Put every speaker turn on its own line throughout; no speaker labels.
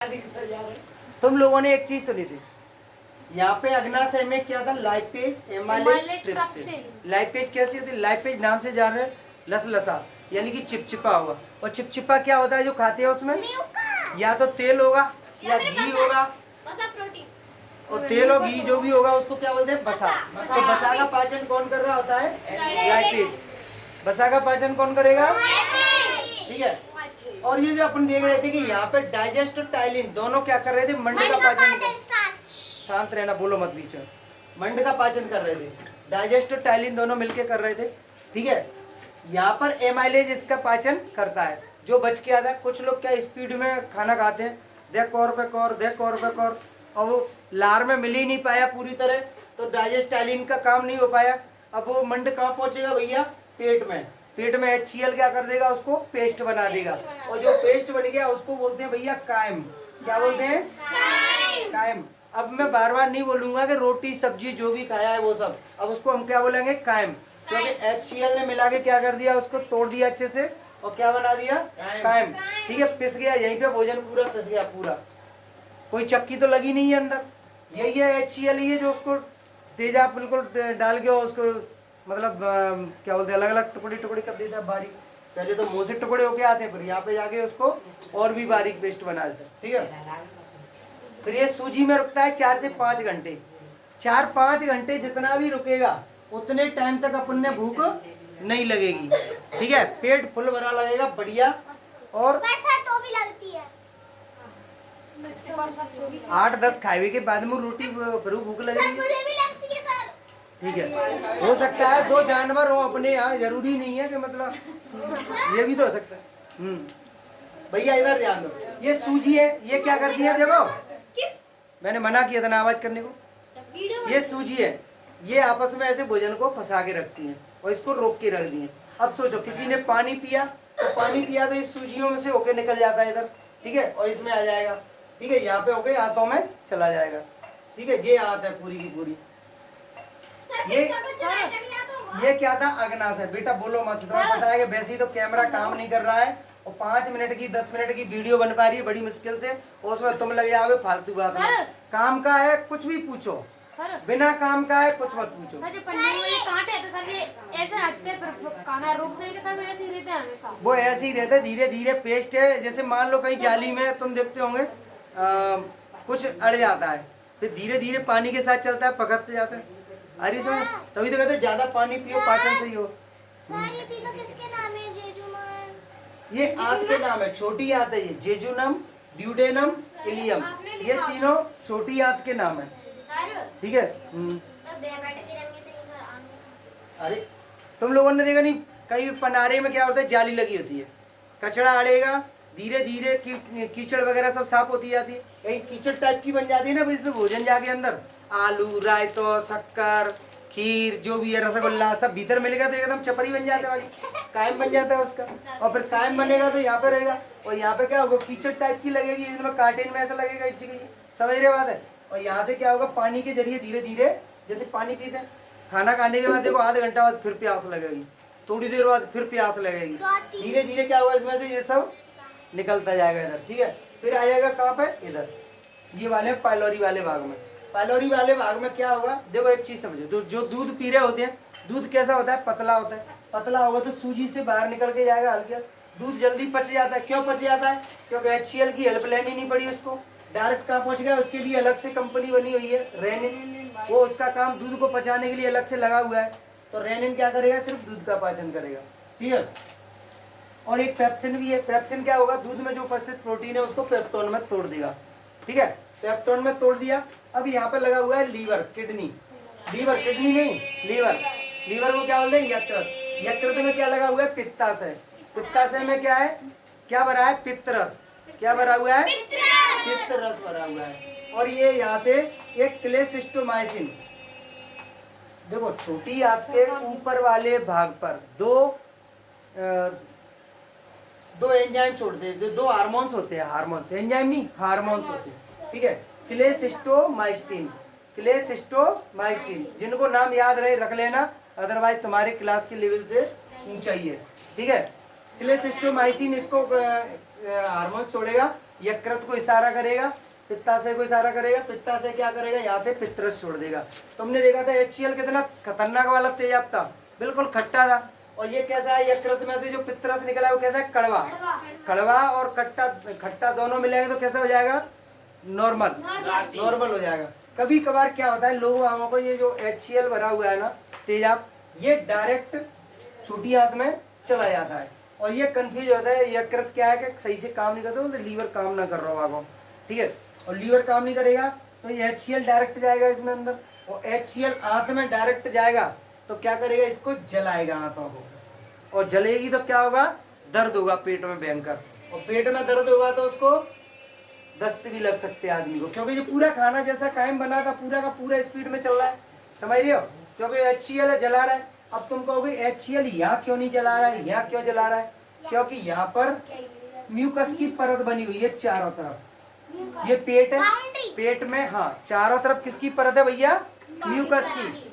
तुम लोगों ने एक चीज सुनी थी यहाँ पे अग्नाशय में क्या था, लाइपेज एमाइलेज ट्रिप्सिन। लाइपेज कैसी होती है? लाइपेज नाम से जान रहे, लसलसा यानी कि चिपचिपा हुआ। और चिपचिपा क्या होता है जो खाते हैं उसमें? या तो तेल होगा या घी होगा। और तेल और घी जो भी होगा उसको क्या बोलते हैं? बसा। तो बसा का पाचन कौन कर रहा होता है? लाइपेज। बसा का पाचन कौन करेगा? ठीक है। और ये जो अपन देख रहे थे कि यहाँ पे डाइजेस्ट और टाइलिन दोनों क्या कर रहे थे? मंड का पाचन। शांत रहना, बोलो मत बीच में। मंड का पाचन कर रहे थे, डाइजेस्ट और टाइलिन दोनों मिलके कर रहे थे। ठीक है। यहाँ पर एमाइलेज इसका पाचन करता है जो बच के आता है। कुछ लोग क्या स्पीड में खाना खाते हैं, देख कौर पे कौर, देख कौर पे कौर, और वो लार में मिल ही नहीं पाया पूरी तरह, तो डाइजेस्ट टाइलिन का काम नहीं हो पाया। अब वो मंड कहाँ पहुंचेगा भैया? पेट में। पेट में HCl क्या कर देगा? उसको पेस्ट बना देगा। और जो पेस्ट बन गया उसको बोलते हैं भैया कायम। क्या बोलते हैं? कायम। अब मैं बार बार नहीं बोलूंगा कि रोटी सब्जी जो भी खाया है वो सब, अब उसको हम क्या बोलेंगे? कायम। क्योंकि HCl ने मिला के क्या कर दिया? उसको तोड़ दिया अच्छे से और क्या बना दिया? कायम। ठीक है, पिस गया यहीं पे, भोजन पूरा पिस गया पूरा, कोई चक्की तो लगी नहीं है अंदर। यही है HCl, ही है जो उसको तेजाब बिल्कुल डाल के उसको मतलब क्या बोलते हैं, अलग अलग टुकड़ी टुकड़ी कर देता है बारीक। पहले तो मुंह से टुकड़े होके आते हैं, फिर यहाँ पे जाके उसको और भी बारीक पेस्ट बना देते हैं। ठीक है। फिर ये सूजी में रुकता है 4 से 5 घंटे। 4-5 घंटे जितना भी रुकेगा उतने टाइम तक अपन ने भूख नहीं लगेगी। ठीक है, पेट फुल भरा लगेगा बढ़िया। और तो भी लगती है 8-10 खाए के बाद में रोटी फिर भूख लगेगी। ठीक है, हो सकता है 2 जानवर हो अपने यहाँ, जरूरी नहीं है कि मतलब ये भी तो हो सकता है। भैया इधर ध्यान दो, ये सूजी है, ये क्या करती है? देखो मैंने मना किया था ना आवाज करने को। ये सूजी है, ये आपस में ऐसे भोजन को फंसा के रखती है और इसको रोक के रख दी है। अब सोचो किसी ने पानी पिया, तो पानी पिया तो इस सूजियों में से होके निकल जाता है इधर। ठीक है, और इसमें आ जाएगा। ठीक है, यहाँ पे होके हाथों में चला जाएगा। ठीक है, ये हाथ है पूरी की पूरी। ये क्या था? अग्नाशय। बेटा बोलो मत, पता है कि वैसे ही तो कैमरा काम नहीं कर रहा है और 5 मिनट की 10 मिनट की वीडियो बन पा रही है बड़ी मुश्किल से, और उसमें तुम लगे आओगे फालतू बात। काम का है कुछ भी पूछो सर, बिना काम का है कुछ मत पूछो। सर ये पन्नी में ये कांटे हैं तो सर ये ऐसे हटते हैं, फिर खाना रोक देंगे सर, वो ऐसे ही रहते हैं हमेशा। वो ऐसे ही रहता है, धीरे धीरे पेस्ट है। जैसे मान लो कहीं जाली में तुम देखते होंगे कुछ अड़ जाता है, फिर धीरे धीरे पानी के साथ चलता है, पकड़ते जाता है। अरे सर तभी तो कहते हैं ज्यादा पानी पियो पाचन सही हो।
ये तीनों किसके नाम है? जेजुनम,
ये आंत के नाम है, छोटी आंत है ये। जेजुनम, ड्यूडेनम, इलियम, ये तीनों छोटी आंत के नाम है। ठीक है। अरे तुम लोगों ने देखा नहीं, कई पनारे में क्या होता है? जाली लगी होती है, कचरा अड़ेगा, धीरे धीरे कीचड़ वगैरह सब साफ होती जाती है, कहीं कीचड़ टाइप की बन जाती है ना, इसमें भोजन जाके अंदर आलू, रायतो, शक्कर, खीर जो भी है, रसगुल्ला सब भीतर मिलेगा तो एकदम चपरी बन जाता है वाली, कायम बन जाता है उसका। और फिर कायम बनेगा तो यहाँ पे रहेगा, और यहाँ पे क्या होगा? कीचड़ टाइप की लगेगी, इसमें कार्टेन में ऐसा लगेगा, समझ रहे बात है। और यहाँ से क्या होगा? पानी के जरिए धीरे धीरे, जैसे पानी पीते हैं, खाना खाने के बाद देखो आधे घंटा बाद फिर प्यास लगेगी, थोड़ी देर बाद फिर प्यास लगेगी, धीरे धीरे क्या होगा? इसमें से ये सब निकलता जाएगा इधर। ठीक है, फिर आ जाएगा कहाँ पे? इधर, ये वाले पाइलोरी वाले भाग में। पाइलोरी वाले भाग में क्या होगा? देखो एक चीज समझो, तो जो दूध पी रहे होते हैं, दूध कैसा होता है? पतला होता है। पतला होगा तो सूजी से बाहर निकल के जाएगा हल्का, दूध जल्दी पच जाता है। क्यों पच जाता है? क्योंकि HCl की हेल्प लेनी नहीं पड़ी उसको, डायरेक्ट कहाँ पहुंच गया? उसके लिए अलग से कंपनी बनी हुई है रेनिन, वो उसका काम दूध को पचाने के लिए अलग से लगा हुआ है। तो रेनिन क्या करेगा? सिर्फ दूध का पाचन करेगा। ठीक है। और एक पेप्सिन भी है। पेप्सिन क्या होगा? दूध में जो उपस्थित प्रोटीन है उसको पेप्टोन में तोड़ देगा। ठीक है, पेप्टोन में तोड़ दिया। अब यहाँ पे लगा हुआ है लीवर, किडनी। लीवर, किडनी नहीं, लीवर। लीवर को क्या बोलते हैं? यकृत। यकृत में क्या लगा हुआ है? पित्ताशय। पित्ताशय में क्या है? क्या भरा है? पित्तरस। क्या भरा हुआ है? पित्तरस भरा हुआ है। और ये यहाँ से एक क्लेसिस्टोमाइसिन, देखो छोटी आंत के ऊपर वाले भाग पर दो एंजाइम छोड़ते हैं, दो हार्मोन्स होते हैं, हार्मोन्स, एंजाइम नहीं हार्मोन्स होते हैं। ठीक है, क्लेसिस्टोमाइस्टिन, क्लेसिस्टोमाइस्टिन, जिनको नाम याद रहे रख लेना, अदरवाइज तुम्हारे क्लास के लेवल से ऊंचा ही है। ठीक है, क्लेसिस्टोमाइसिन इसको हार्मोन्स छोड़ेगा यकृत को इशारा करेगा, पित्ताशय को इशारा करेगा, पित्ताशय क्या करेगा, यहाँ से पितरस छोड़ देगा। तुमने देखा था HCl कितना खतरनाक वाला तेजाब था, बिल्कुल खट्टा था। और ये कैसा है, यकृत में से जो पितरस निकला है वो कैसा है, कड़वा। कड़वा और खट्टा, खट्टा दोनों मिलेंगे तो कैसा हो जाएगा, नॉर्मल, नॉर्मल हो जाएगा। कभी कभार क्या होता है, लोगों को ये जो HCl भरा हुआ है ना तेजाब, ये डायरेक्ट छोटी आंत में चला जाता है और ये कंफ्यूज होता है, यकृत क्या है कि सही से काम नहीं करता, तो लीवर काम ना कर रहा होगा, ठीक है। और लीवर काम नहीं करेगा तो ये HCl डायरेक्ट जाएगा इसमें अंदर, और HCl आंत में डायरेक्ट जाएगा तो क्या करेगा, इसको जलाएगा आंतों को, और जलेगी तो क्या होगा, दर्द होगा पेट में भयंकर, और पेट में दर्द होगा तो उसको दस्त भी लग सकते हैं आदमी को, क्योंकि जो पूरा खाना जैसा कायम बना था पूरा का पूरा स्पीड में चल रहा है, समझ रहे हो, क्योंकि HCl है, जला रहा है। अब तुम कहोगे HCl यहाँ क्यों नहीं जला रहा है, यहाँ क्यों जला रहा है, क्योंकि यहाँ पर म्यूकस की परत बनी हुई है चारों तरफ, ये पेट है, पेट में हाँ चारों तरफ किसकी परत है भैया, म्यूकस की,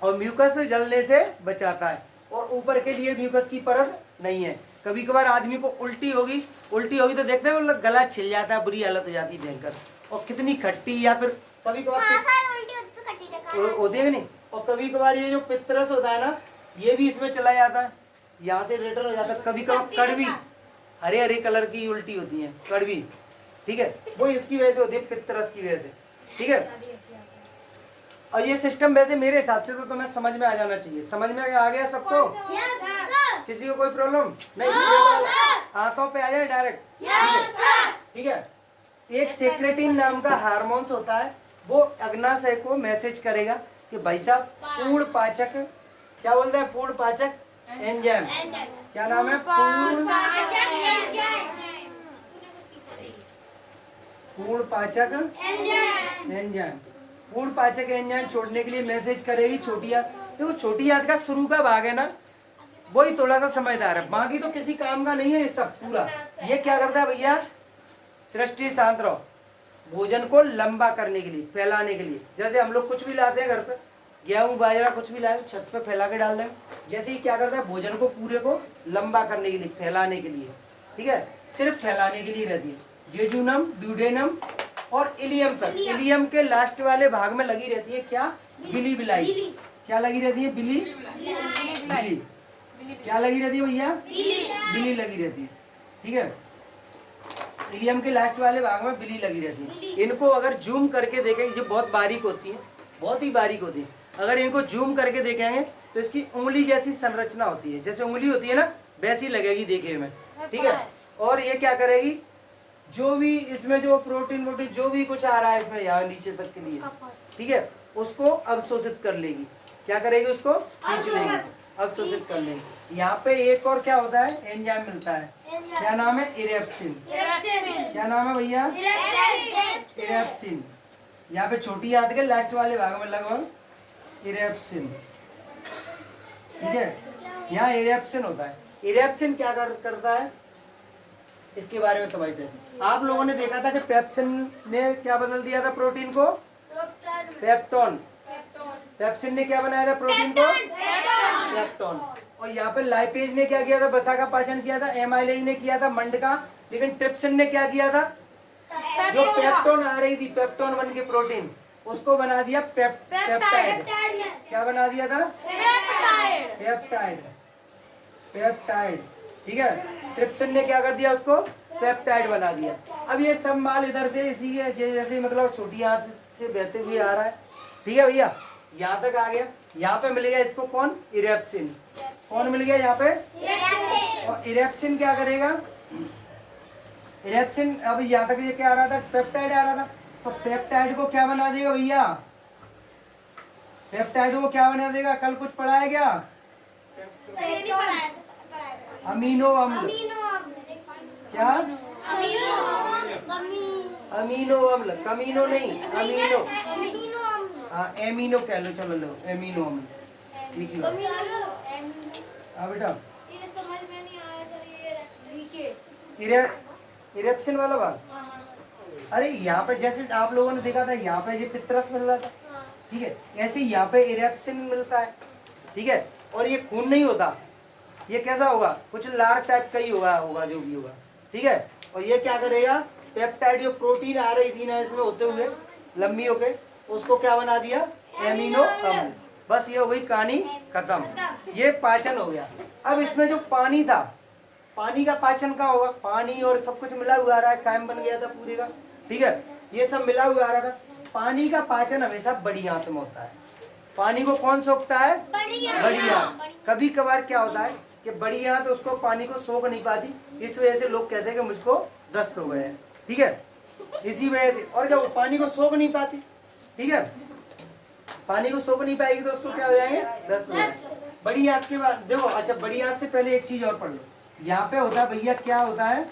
और म्यूकस जलने से बचाता है, और ऊपर के लिए म्यूकस की परत नहीं है। कभी कभार आदमी को उल्टी होगी तो देखते हैं मतलब गला छिल जाता है, बुरी हालत हो जाती है भयंकर, और कितनी खट्टी, या फिर कभी कभार होती है नहीं, और कभी कभार ये जो पितरस होता है ना, ये भी इसमें चला जाता है, यहाँ से रिटर्न हो जाता है। कभी कभार कड़वी हरे हरे कलर की उल्टी होती है, कड़वी, ठीक है, वो इसकी वजह से होती है, पितरस की वजह से, ठीक है। और ये सिस्टम वैसे मेरे हिसाब से तो तुम्हें समझ में आ जाना चाहिए, समझ में आ गया सबको, किसी को कोई प्रॉब्लम नहीं, हाथों पे आ जाए डायरेक्ट, ठीक है। एक सेक्रेटिन नाम का हार्मोन्स होता है, वो अग्नाशय को मैसेज करेगा कि भाई साहब पूर्ण पाचक, क्या बोलते हैं, पूर्ण पाचक एंजाइम, क्या नाम है, पूर्ण पाचक एंजाइम, पूर्ण पाचक एंजाइम छोड़ने के लिए मैसेज करेगी छोटी आंत। देखो छोटी आंत का शुरू का भाग है ना, वही थोड़ा सा समझदार है, बाकी तो किसी काम का नहीं है ये सब पूरा। ये क्या करता है भैया, सृष्टि शांत रहो, भोजन को लंबा करने के लिए, फैलाने के लिए, जैसे हम लोग कुछ भी लाते हैं घर पे, गेहूं बाजरा कुछ भी लाए छत पे फैला के डाल दें, जैसे ही क्या करता है, भोजन को पूरे को लंबा करने के लिए, फैलाने के लिए, ठीक है, सिर्फ फैलाने के लिए रहती है। जेजुनम, ड्यूडेनम और इलियम तक, इलियम के लास्ट वाले भाग में लगी रहती है क्या, बिली बिलाई, क्या लगी रहती है, बिली बिली, क्या लगी रहती है भैया, बिली लगी रहती है, ठीक है। इलियम के लास्ट वाले भाग में बिली लगी रहती है। इनको अगर जूम करके देखेंगे, ये बहुत बारीक होती है, बहुत ही बारीक होती है, अगर इनको जूम करके देखेंगे तो इसकी उंगली जैसी संरचना होती है, जैसे उंगली होती है ना वैसी लगेगी देखने में, ठीक है। और ये क्या करेगी, जो भी इसमें जो प्रोटीन वोटीन जो भी कुछ आ रहा है इसमें यहाँ नीचे तक के लिए, ठीक है, उसको अवशोषित कर लेगी, क्या करेगी, उसको खींच लेगी, अवशोषित कर लेगी। यहाँ पे एक और क्या होता है, एंजाइम मिलता है, क्या नाम है, इरेप्सिन, क्या नाम है भैया, इरेप्सिन। यहाँ पे छोटी आंत के लास्ट वाले भाग में लगभग इरेप्सिन, ठीक है, यहाँ इरेप्सिन होता है। इरेप्सिन क्या करता है, इसके बारे में समझते हैं। आप लोगों ने देखा था कि पेप्सिन ने क्या बदल दिया था प्रोटीन को, पेप्टोन, पेप्सिन ने क्या बनाया था प्रोटीन को, पेप्टोन। और यहाँ पे लाइपेज ने क्या किया था, वसा का पाचन किया था, एमाइलेज ने किया था मंड का, लेकिन ट्रिप्सिन ने क्या किया था, जो पेप्टोन आ रही थी, पेप्टोन बन के प्रोटीन, उसको बना दिया पेप्टाइड, क्या बना दिया था, पेप्टाइड, पेप्टाइड, ठीक है। ट्रिप्सिन ने क्या कर दिया, उसको पेप्टाइड बना दिया। अब ये सब माल इधर से इसी जैसे मतलब छोटी आंत से बहते हुए आ रहा है, ठीक है भैया, यहाँ तक आ गया। यहाँ पे मिल गया इसको कौन, इरेप्सिन, कौन मिल गया यहाँ पे, और इरेप्सिन क्या करेगा, इरेप्सिन, अब यहाँ तक ये क्या आ रहा था, पेप्टाइड आ रहा था, तो पेप्टाइड को क्या बना देगा भैया, पेप्टाइड को क्या बना देगा, कल कुछ पढ़ा है क्या, अमीनो अम्ल, क्या, अमीनो अम्ल, कमीनो नहीं, अमीनो, हाँ एमिनो कह लो, चलो लो एमिनो अम्ल, ठीक है। हाँ बेटा,
ये समझ में नहीं आया सर, ये नीचे
इरेप्सिन वाला बात, अरे यहाँ पे जैसे आप लोगों ने देखा था यहाँ पे ये पितरस मिल रहा था, ठीक है, ऐसे यहाँ पे इरेप्सिन मिलता है, ठीक है। और ये खून नहीं होता, ये कैसा होगा, कुछ लार टाइप का ही होगा जो भी होगा, ठीक है। और ये क्या करेगा, पेप्टाइड जो प्रोटीन आ रही थी ना इसमें होते हुए लंबी होके, उसको क्या बना दिया, एमिनो अम्ल। बस ये हो गई कहानी खत्म, ये पाचन हो गया। अब इसमें जो पानी था, पानी का पाचन का होगा, पानी और सब कुछ मिला हुआ आ रहा है, कायम बन गया था पूरे का, ठीक है, ये सब मिला हुआ आ रहा था। पानी का पाचन हमेशा बड़ी आंत में होता है। पानी को कौन सोखता है, बड़ी आंत। कभी कभार क्या होता है कि बड़ी आंत उसको पानी को सोख नहीं पाती, इस वजह से लोग कहते हैं कि मुझको दस्त हो गए हैं, ठीक है, इसी वजह से। और क्या, वो पानी को सोख नहीं पाती, ठीक है, पानी को सोख नहीं पाएगी तो उसको क्या हो जाएंगे, दस्त हो जाएंगे। बड़ी आंत के बाद देखो, अच्छा बड़ी आंत से पहले एक चीज और पढ़ लो, यहाँ पे होता है भैया, क्या होता है,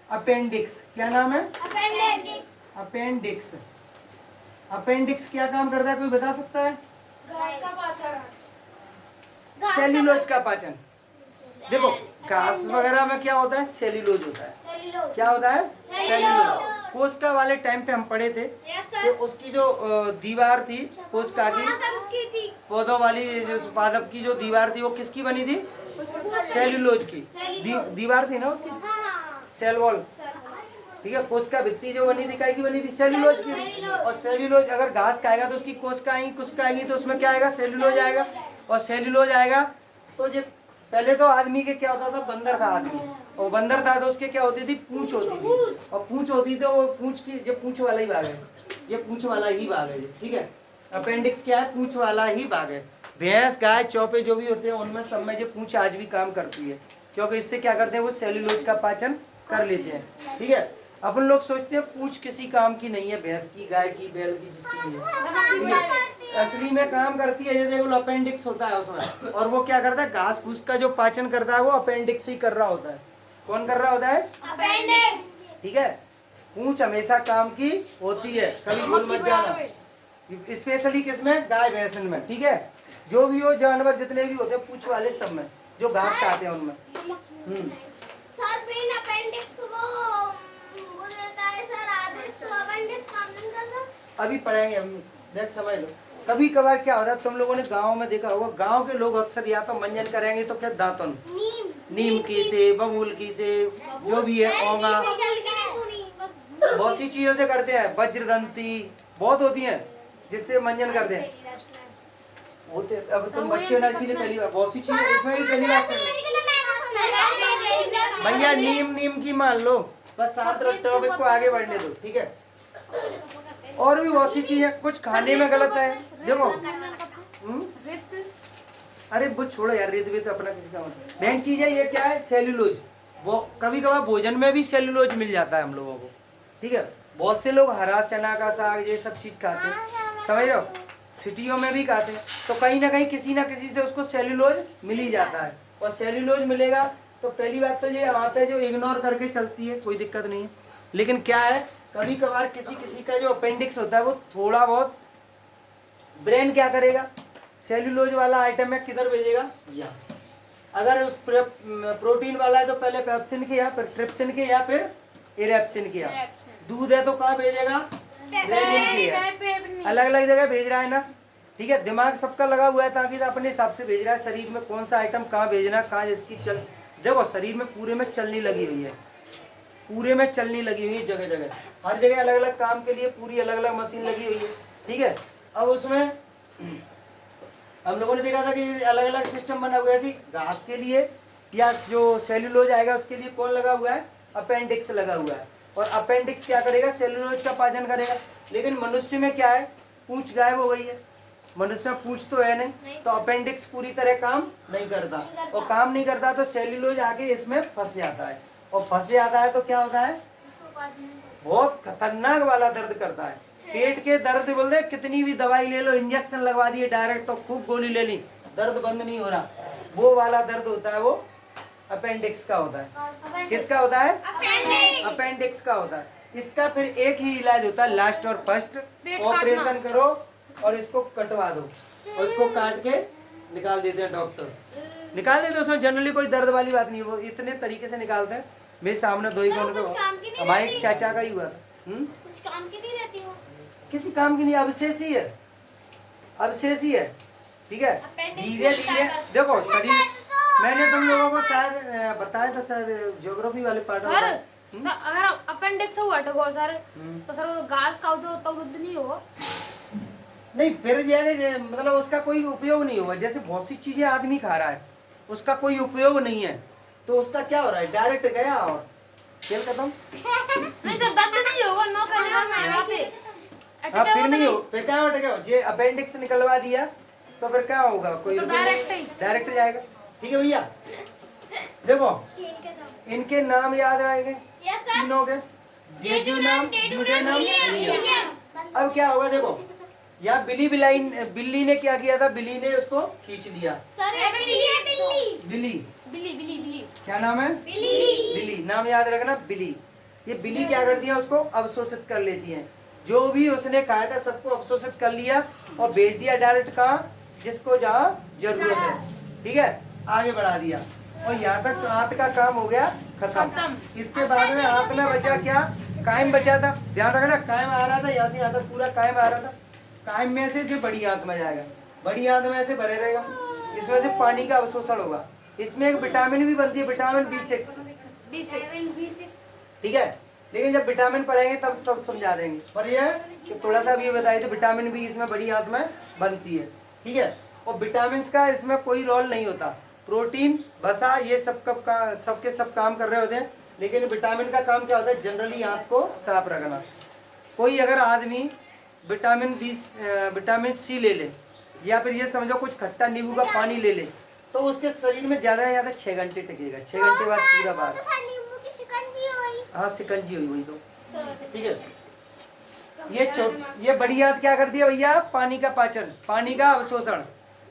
अपेंडिक्स। क्या नाम है, अपेंडिक्स। अपेंडिक्स क्या काम करता है, कोई बता सकता है, सेल्यूलोज का पाचन। देखो घास वगैरह में क्या होता है, सेल्यूलोज होता है। क्या होता है, सेल्यूलोज। कोशिका वाले टाइम पे हम पढ़े थे कि उसकी जो दीवार थी कोशिका की, पौधों वाली जो पादप की जो दीवार थी वो किसकी बनी थी, सेल्यूलोज की दीवार थी ना उसकी, सेल वॉल, ठीक है। कोशिका भित्ति जो बनी थी, काय की बनी थी, सेल्यूलोज की। और सेल्यूलोज अगर घास खाएगा तो उसकी कोशिका आएंगी, कोशिका आएंगी तो उसमें क्या आएगा, सेल्यूलोज आएगा। और सेल्यूलोज आएगा तो जो पहले तो आदमी के क्या होता था, बंदर था आदमी, और बंदर था तो उसके क्या होती थी, पूंछ होती थी, और पूंछ होती थी तो वो पूंछ की, जो पूंछ वाला ही भाग है, ये पूंछ वाला ही भाग है, ठीक है। अपेंडिक्स क्या है, पूंछ वाला ही भाग है। भैंस गाय चौपे जो भी होते हैं उनमें सब में जो पूंछ आज भी काम करती है, क्योंकि इससे क्या करते हैं, वो सेल्यूलोज का पाचन कर लेते हैं, ठीक है। अपन लोग सोचते हैं पूंछ किसी काम की नहीं है, भैंस की, गाय की, बैल की, जिसकी भी है, ठीक है, असली में काम करती है। ये देखो अपेंडिक्स होता है उसमें, और वो क्या करता है, घास फूस का जो पाचन करता है वो अपेंडिक्स ही कर रहा होता है। कौन कर रहा होता है, अपेंडिक्स, ठीक है। पूंछ हमेशा काम की होती है, कभी भूल मत जाना, स्पेशली किसमें, गाय भैंस में, ठीक है। जो भी हो जानवर जितने भी होते हैं पूंछ वाले सब में, जो घास खाते हैं उनमें।
सर फिर अपेंडिक्स को वो देता है सर आदेश, तो अपेंडिक्स काम नहीं करता।
अभी पढ़ेंगे हम, देख समझ लो। कभी कभार क्या होता है, तुम लोगों ने गांव में देखा होगा, गांव के लोग अक्सर या तो मंजन करेंगे तो क्या, दांतन, नीम की से, बबूल की से, जो भी है, औंगा, बहुत सी चीजों से करते हैं, वज्रदंती बहुत होती हैं जिससे मंजन करते हैं। होते अब तुम बच्चे ना, इसीलिए पहली बार बहुत सी चीजें इसमें भी पहली बार भैया नीम की मान लो, बस साथ टॉपिक को आगे बढ़ने दो, ठीक है। और भी बहुत सी चीजें, कुछ खाने में गलत है, देखो। अरे वो छोड़ो यार, रेत भी तो अपना किसी का मेन चीज है। ये क्या है, सेल्यूलोज। वो कभी कभार भोजन में भी सेल्यूलोज मिल जाता है हम लोगों को, ठीक है। बहुत से लोग हरा चना का साग ये सब चीज खाते हैं, समझ रहे हो, सिटियों में भी खाते हैं, तो कहीं ना कहीं किसी ना किसी से उसको सेल्यूलोज मिल ही जाता है। और सेल्यूलोज मिलेगा तो पहली बात तो ये आता है जो इग्नोर करके चलती है, कोई दिक्कत नहीं है। लेकिन क्या है, कभी कभार किसी का जो अपेंडिक्स होता है वो थोड़ा बहुत, ब्रेन क्या करेगा, सेल्यूलोज वाला आइटम है किधर भेजेगा, या अगर प्रोटीन वाला है तो पहले पेप्सिन के या फिर ट्रिप्सिन के या फिर इरेप्सिन के, दूध है तो कहाँ भेजेगा, रेनिन के, अलग अलग जगह भेज रहा है ना, ठीक है। दिमाग सबका लगा हुआ है ताकि अपने हिसाब से भेज रहा है, शरीर में कौन सा आइटम कहाँ भेजना, कहाँ इसकी चल, देखो शरीर में पूरे में चलनी लगी हुई है, पूरे में चलनी लगी हुई है, जगह जगह, हर जगह अलग अलग काम के लिए पूरी अलग अलग मशीन लगी हुई है, ठीक है। अब उसमें हम लोगों ने देखा था कि अलग अलग सिस्टम बना हुआ है, ऐसी घास के लिए या जो सेल्यूलोज आएगा उसके लिए कौन लगा हुआ है, अपेंडिक्स लगा हुआ है। और अपेंडिक्स क्या करेगा, सेल्यूलोज का पाचन करेगा। लेकिन मनुष्य में क्या है, पूंछ गायब हो गई है, मनुष्य में पूंछ तो है नहीं, तो अपेंडिक्स पूरी तरह काम नहीं करता, और काम नहीं करता तो सेल्यूलोज आके इसमें फंस जाता है, और फंस जाता है तो क्या होता है, बहुत खतरनाक वाला दर्द करता है। पेट के दर्द बोलते कितनी भी दवाई ले लो, इंजेक्शन लगवा दिए डायरेक्ट, तो खूब गोली ले ली, दर्द बंद नहीं हो रहा, वो वाला दर्द होता है, वो अपेंडिक्स का होता है। किसका होता है, अपेंडिक्स का होता है। इसका फिर एक ही इलाज होता है, लास्ट और फर्स्ट, ऑपरेशन करो और इसको कटवा दो, और इसको काट के निकाल देते हैं डॉक्टर, निकाल देते हैं। उसमें जनरली कोई दर्द वाली बात नहीं है, वो इतने तरीके से निकालते हैं। मेरे सामने दो ही हमारे चाचा का ही हुआ था।
कुछ काम की नहीं रहती वो,
किसी काम की नहीं, अवशेष ही है, अवशेष ही है, ठीक है। धीरे धीरे देखो शरीर, मैंने तुम लोगों को शायद बताया था, शायद ज्योग्राफी वाले पार्ट में
तो अगर अपेंडिक्स हुआ तो सर तो सर वो घास खाओ तो बुद्ध नहीं होगा।
नहीं फिर मतलब उसका कोई उपयोग नहीं होगा। जैसे बहुत सी चीजें आदमी खा रहा है, उसका कोई उपयोग नहीं है, तो उसका क्या हो रहा है, डायरेक्ट गया और खेल खत्म।
नहीं सर दर्द नहीं होगा, नो करने और मैं वहाँ पे
हाँ फिर नहीं हो, फिर क्या हो, जे अपेंडिक्स निकलवा दिया तो फिर क्या होगा, कोई
तो
डायरेक्ट जाएगा। ठीक है भैया, देखो इनके नाम याद रहेंगे तीनों के, जेजू नाम, ड्यूडे नाम, विलियम। अब क्या होगा देखो, यहाँ बिल्ली ने क्या किया था, बिल्ली ने उसको खींच लिया। बिल्ली क्या नाम है, बिल्ली नाम याद रखना, बिल्ली। ये बिल्ली क्या करती है, उसको अवशोषित कर लेती है। जो भी उसने खाया था सबको अवशोषित कर लिया और भेज दिया डायरेक्ट कहाँ, जिसको जहाँ जरूरत है। ठीक है, आगे बढ़ा दिया और यहाँ तक आंत का काम हो गया खत्म। इसके बाद में आंत में बचा क्या, कायम बचा था। ध्यान रखना, कायम आ रहा था, यहाँ से यहाँ तक पूरा कायम आ रहा था। कायम में से जो बड़ी आंत में जाएगा, बड़ी आंत में ऐसे भरे रहेगा, इसमें से पानी का अवशोषण होगा। इसमें एक विटामिन भी बनती है, विटामिन B6। ठीक है, लेकिन जब विटामिन पढ़ेंगे तब सब समझा देंगे, पर ये थोड़ा सा भी बताइए तो विटामिन बी इसमें बड़ी आंत में बनती है। ठीक है, और विटामिन का इसमें कोई रोल नहीं होता। प्रोटीन, वसा, ये सबके सब काम कर रहे होते हैं, लेकिन विटामिन का काम क्या होता है, जनरली आंत को साफ रखना। कोई अगर आदमी विटामिन सी ले ले, या फिर ये समझो कुछ खट्टा नींबू का पानी ले ले, तो उसके शरीर में ज्यादा से ज्यादा 6 घंटे टिकेगा। 6 घंटे बाद पूरा बाहर। हाँ शिकंजी हुई वही तो। ठीक है, ये बड़ी आंत क्या करती है भैया, पानी का पाचन, पानी का अवशोषण।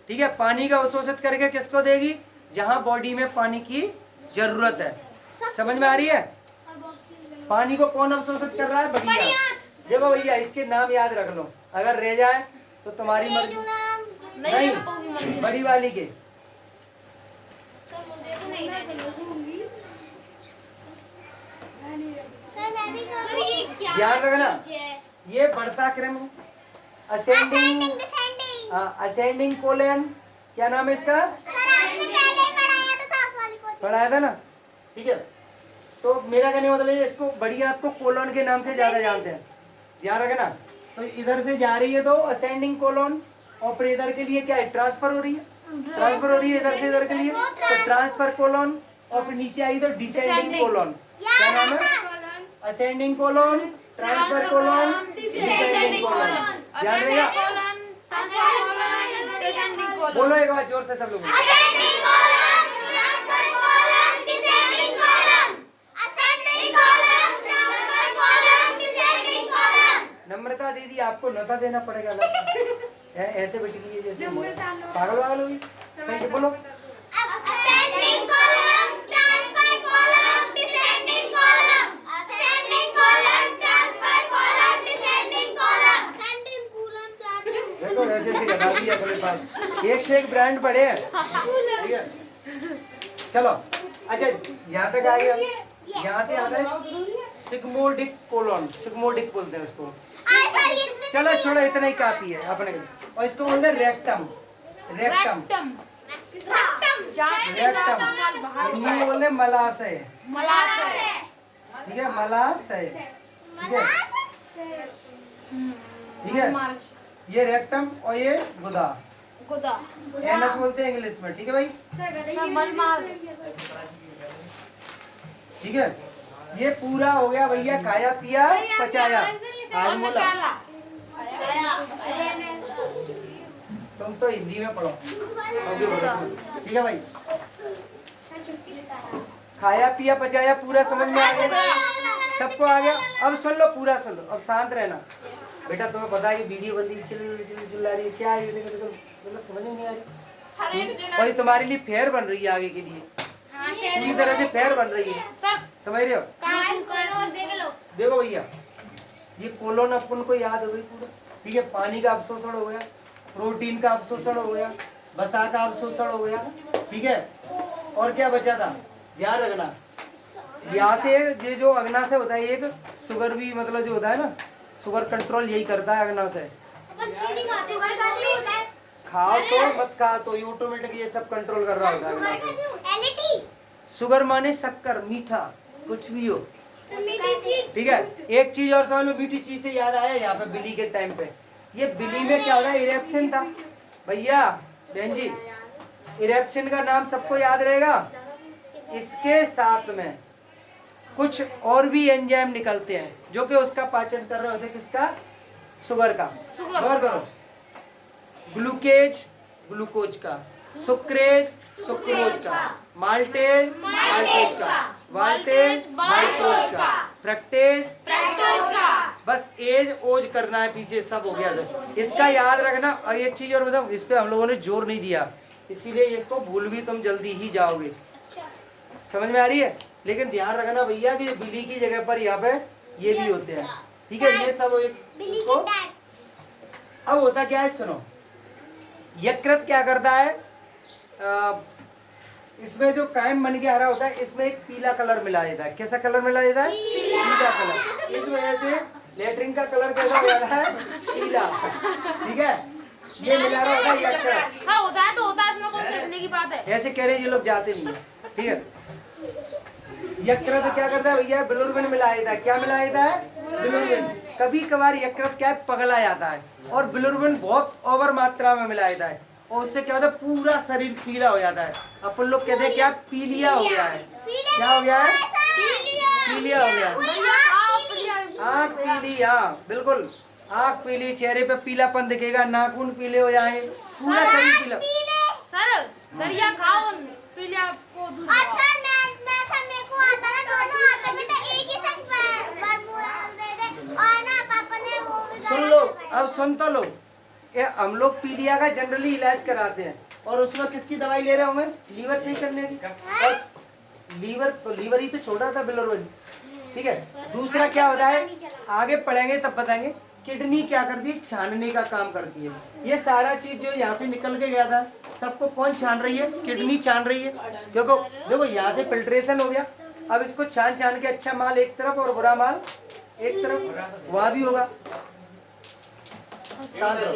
ठीक है, पानी का अवशोषित करके किसको देगी, जहाँ बॉडी में पानी की जरूरत है। समझ में आ रही है, पानी को कौन अवशोषित कर रहा है, बड़ी आंत। देखो भैया, इसके नाम याद रख लो, अगर रह जाए तो तुम्हारी मर्जी। नहीं, बड़ी वाली के ध्यान रखना, ये बढ़ता क्रम है, असेंडिंग कोलन। क्या नाम है इसका, पढ़ाया था ना। ठीक है, तो मेरा कहने का मतलब है, इसको बड़ी आंत को कोलन के नाम से ज्यादा जानते हैं। ध्यान रखना, तो इधर से जा रही है तो असेंडिंग कोलन, और फिर इधर के लिए क्या है, ट्रांसफर हो रही है, इधर से इधर के लिए तो ट्रांसफर कोलन, और फिर नीचे आई तो डिसेंडिंग कोलन। क्या नाम है, ascending colon, transfer colon, descending colon. ध्यान रहेगा, बोलो एक बार जोर से सब लोग। नम्रता दीदी, आपको नोता देना पड़ेगा ऐसे बैठी कीजिए जैसे पागल हुई। सही से बोलो, देखो ऐसे ऐसे बता दिया अपने पास, एक से एक ब्रांड पड़े हैं। ठीक है, चलो अच्छा यहाँ तक आ गया। यहाँ से आता है सिग्मोइडिक कोलन, सिग्मोइडिक बोलते हैं इसको। चलो छोड़ो, इतना ही काफी है अपने। और इसको बोलते हैं रेक्टम, हिंदी में बोलते हैं मलाशय। ठीक है, मलाशय। ठीक है, ये रेक्टम और ये गुदा, एनस बोलते हैं इंग्लिश में। ठीक है भाई, ठीक है, ये पूरा हो गया भैया, खाया पिया पचाया। आज बोला तुम तो हिंदी में पढ़ो, ठीक है भाई। खाया पिया पचाया पूरा समझ में आ गया, सबको आ गया। अब सुन लो, पूरा सुन लो, अब शांत रहना बेटा। तुम्हें पता है कि वीडियो बन रही, चिल्ला रही है, क्या है ये, देखो मतलब समझ में नहीं आ रही। और तुम्हारे लिए फेयर बन रही है आगे के लिए, पूरी तरह से फेयर बन रही है, समझ रहे हो। देखो भैया, ये कोलोन अपन को याद हो गई पूरा। ठीक है, पानी का अवशोषण हो गया, प्रोटीन का अवशोषण हो गया, वसा का अवशोषण हो गया। ठीक है, और क्या बचा था, ध्यान रखना। यहाँ से ये जो अग्ना से होता है, एक शुगर भी मतलब जो होता है ना, शुगर कंट्रोल यही करता है अग्ना से। खाओ तो मत खाओ तो, ये ऑटोमेटिक ये सब कंट्रोल कर रहा होता है। शुगर माने शक्कर, मीठा कुछ भी हो,
मीठी चीज।
ठीक है, एक चीज और समझ लो, मीठी चीज से याद आया, यहाँ पे बिली के टाइम पे ये बिली में क्या होता है, इरेप्शन था भैया बहन जी। इरेप्शन का नाम सबको याद रहेगा। इसके साथ में कुछ और भी एंजाइम निकलते हैं जो कि उसका पाचन कर रहे होते हैं, किसका, शुगर का। गौर करो, ग्लूकेज ग्लूकोज का, सुक्रेज सुक्रोज का, माल्टेज माल्टेज का, वाल्टेज माल्टोज का, फ्रक्टेज
फ्रक्टोज का।
बस एज ओज करना है, पीछे सब हो गया सब। इसका याद रखना। और एक चीज और बताओ, इस पे हम लोगों ने जोर नहीं दिया, इसीलिए इसको भूल भी तुम जल्दी ही जाओगे। समझ में आ रही है? लेकिन ध्यान रखना भैया कि बिली की जगह पर यहाँ पे ये भी होते हैं। ठीक है, ये सब
बिली
इसको।
के टाइप्स।
अब होता क्या है, सुनो, यकृत क्या करता है, इसमें जो कायम बन के आ रहा होता है, इसमें एक पीला कलर मिला देता है। कैसा कलर मिला देता है? पीला कलर। इस वजह से लेटरिन का कलर कैसा हो जाता है? पीला। ठीक है, ये मिला रहा होता है यकृत।
हाँ होता है, तो होता है, इसमें कोई सीखने की बात है।
ऐसे कह रहे ये लोग जाते नहीं है। ठीक है, यकृत क्या करता है भैया, बिलिरुबिन मिला देता है। क्या मिला देता है? बिलिरुबिन। कभी कभार यकृत क्या है, पगला जाता है और बिलिरुबिन बहुत ओवर मात्रा में मिला देता है, और उससे क्या होता है, पूरा शरीर पीला हो जाता है। अपन लोग कहते हैं क्या, पीलिया हो गया है। क्या हो गया है? पीलिया हो गया। आँख पीली, हाँ बिल्कुल, आँख पीली, चेहरे पे पीलापन दिखेगा, नाखून पीले हो जाए, पूरा शरीर पीला।
सर दरिया खाओ, पीलिया को दूध
और
खाओ।
सर मैं था, मेरे को आता ना, दोनों हाथों में तो एक ही संग बरमूडा दे दे। और ना पापा ने वो भी
सुन लो, अब सुन तो लो, ये हम लोग पीलिया का जनरली इलाज कराते हैं, और उसमें किसकी दवाई ले रहे होंगे, लीवर सही करने की। और लीवर ही तो छोड़ रहा था बिलिरुबिन। ठीक है, दूसरा क्या होता है, आगे पढ़ेंगे तब बताएंगे। किडनी क्या करती है, छानने का काम करती है। ये सारा चीज जो यहाँ से निकल के गया था, सबको कौन छान रही है? किडनी छान रही है। क्योंकि देखो यहाँ से फिल्ट्रेशन हो गया, अब इसको छान छान के अच्छा माल एक तरफ और बुरा माल एक तरफ, वहाँ भी होगा। शांत रहो,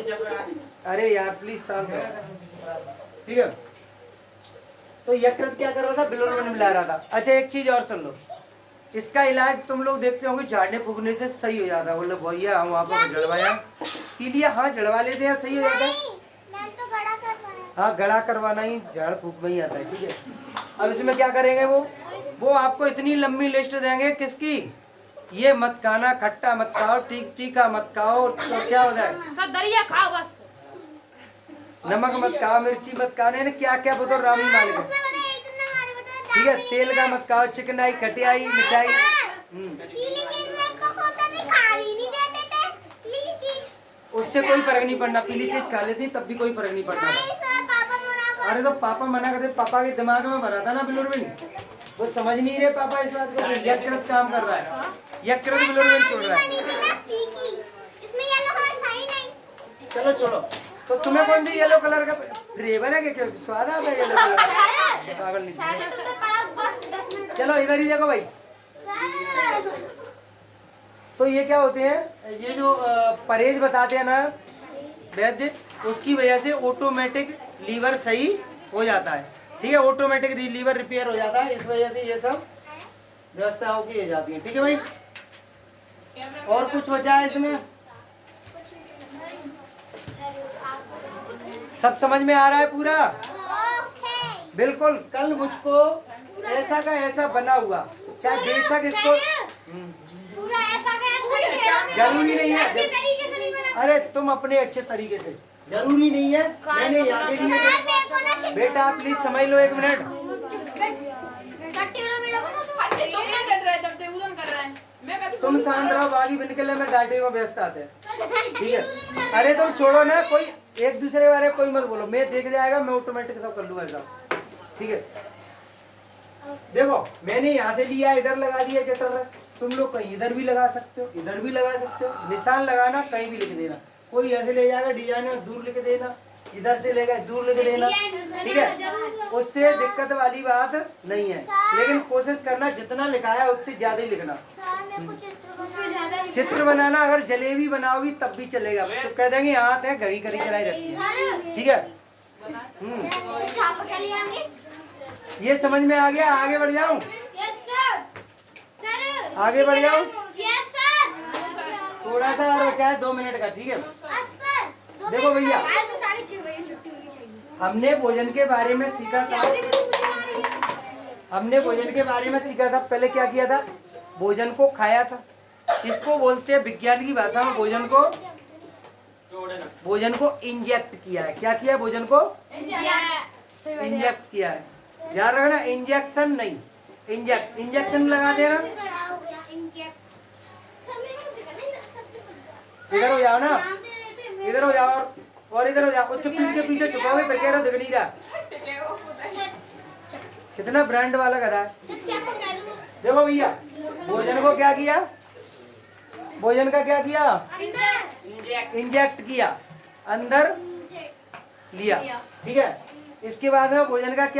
अरे यार प्लीज शांत रहो। ठीक है, तो यकृत क्या कर रहा था, बिलिरुबिन मिला रहा था। अच्छा एक चीज और सुन लो, इसका इलाज तुम लोग देखते होंगे, झाड़ने फूकने से सही हो जाता है। बोले भैया हम वहाँ पर जड़वाया पीलिया, हाँ जड़वा लेते हैं, सही हो जाता है।
मैं तो गड़ा कर पाया।
हाँ गड़ा करवाना ही झाड़ फूक में ही आता है। ठीक है, अब इसमें क्या करेंगे, वो आपको इतनी लंबी लिस्ट देंगे किसकी, ये मत खाना, खट्टा मत खाओ, तीखा मत खाओ, तो क्या होता है,
सर दरिया खाओ बस।
नमक मत खाओ, मिर्ची मत खाओ, नहीं क्या क्या बोलो रामी मालिक।
उसमें पता है, एक दिन हमारे बता
ठीक है, तेल का मत खाओ, चिकनाई, खटियाई, मिठाई।
पीली चीज में इसको खोता भी खा ही नहीं देते थे। पीली चीज
उससे कोई फर्क नहीं पड़ना, पीली चीज खा लेती तब भी कोई फर्क नहीं पड़ना था।
नहीं सर, पापा मना कर।
अरे तो पापा मना करते, पापा के दिमाग में भरा था ना बिलिरुबिन, वो समझ नहीं रहे पापा इस बात को। यकृत काम कर रहा है, यकृत बिलिरुबिन छोड़ रहा है।
बनी थी ना फीकी, इसमें येलो कलर था ही नहीं।
चलो छोड़ो, तो तुम्हें कौन सी येलो कलर का फ्लेवर है, क्या स्वाद आता है येलो कलर का? पागल नहीं।
सर तुम तो पढ़ा बस 10 मिनट।
चलो इधर ही देखो भाई,
सर
तो ये क्या होते हैं, ये जो परहेज बताते हैं ना वैद्य, उसकी वजह से ऑटोमेटिक लीवर सही हो जाता है। ठीक है, ऑटोमेटिक लीवर रिपेयर हो जाता है, इस वजह से ये सब व्यवस्थाओं की जाती है। ठीक है भाई, और कुछ बचा है इसमें? सब समझ में आ रहा है पूरा?
ओके।
बिल्कुल। कल मुझको ऐसा का ऐसा बना हुआ, चाहे बेशक इसको
पूरा ऐसा का ऐसा
जरूरी नहीं है।
अच्छे तरीके से नहीं बना।
अरे तुम अपने अच्छे तरीके से, जरूरी नहीं है। मैंने यहाँ के लिए
सर मेरे को ना
बेटा प्लीज समझ लो, एक मिनट।
सट्टी वाला मेरे को
तुम शांत रहो, बागी बन के मैं डांटे में व्यस्त आते हैं। ठीक है, अरे तुम छोड़ो ना, कोई एक दूसरे के बारे में कोई मत बोलो, मैं देख जाएगा, मैं ऑटोमेटिक सब कर लूंगा सब। ठीक है, देखो मैंने यहाँ से लिया, इधर लगा दिया जटर रस, तुम लोग कहीं इधर भी लगा सकते हो, इधर भी लगा सकते हो। निशान लगाना, कहीं भी लिख देना, कोई ऐसे ले जाएगा डिजाइन में दूर लिख देना, इधर से लेगा दूर लिख देना। ठीक है, उससे दिक्कत वाली बात नहीं है, लेकिन कोशिश करना जितना लिखा है उससे ज्यादा ही लिखना।
सर मेरे को
चित्र बनाना, अगर जलेबी बनाओगी तब भी चलेगा, तो कह देंगे हाथ है घड़ी करी कराई रखी है। ठीक है,
छापा क्या ले आएंगे?
ये समझ में आ गया, आगे बढ़ जाऊं?
Yes sir. सर
आगे बढ़ जाओ।
Yes sir.
थोड़ा सा और बचा है 2 मिनट का, ठीक है।
सर
देखो भैया,
आज तो 6:30 बजे छुट्टी होनी चाहिए।
हमने भोजन के बारे में सीखा था। हमने भोजन के बारे में सीखा था। पहले क्या किया था? भोजन को खाया था। इसको बोलते हैं विज्ञान की भाषा में, भोजन को इंजेक्ट किया है। क्या किया? भोजन को इंजेक्ट किया है। याद रखना, इंजेक्शन नहीं, इंजेक्शन लगा देना। इधर हो जाओ ना, इधर हो जाओ और इधर हो जाओ। उसके पीठ के पीछे छुपाओगे, फिर कह रहे हो दिख नहीं रहा। कितना ब्रांड वाला गधा है। देखो भैया, भोजन को क्या किया? भोजन का क्या किया? इंजेक्ट किया, अंदर लिया, ठीक है। इसके बाद में भोजन का क्या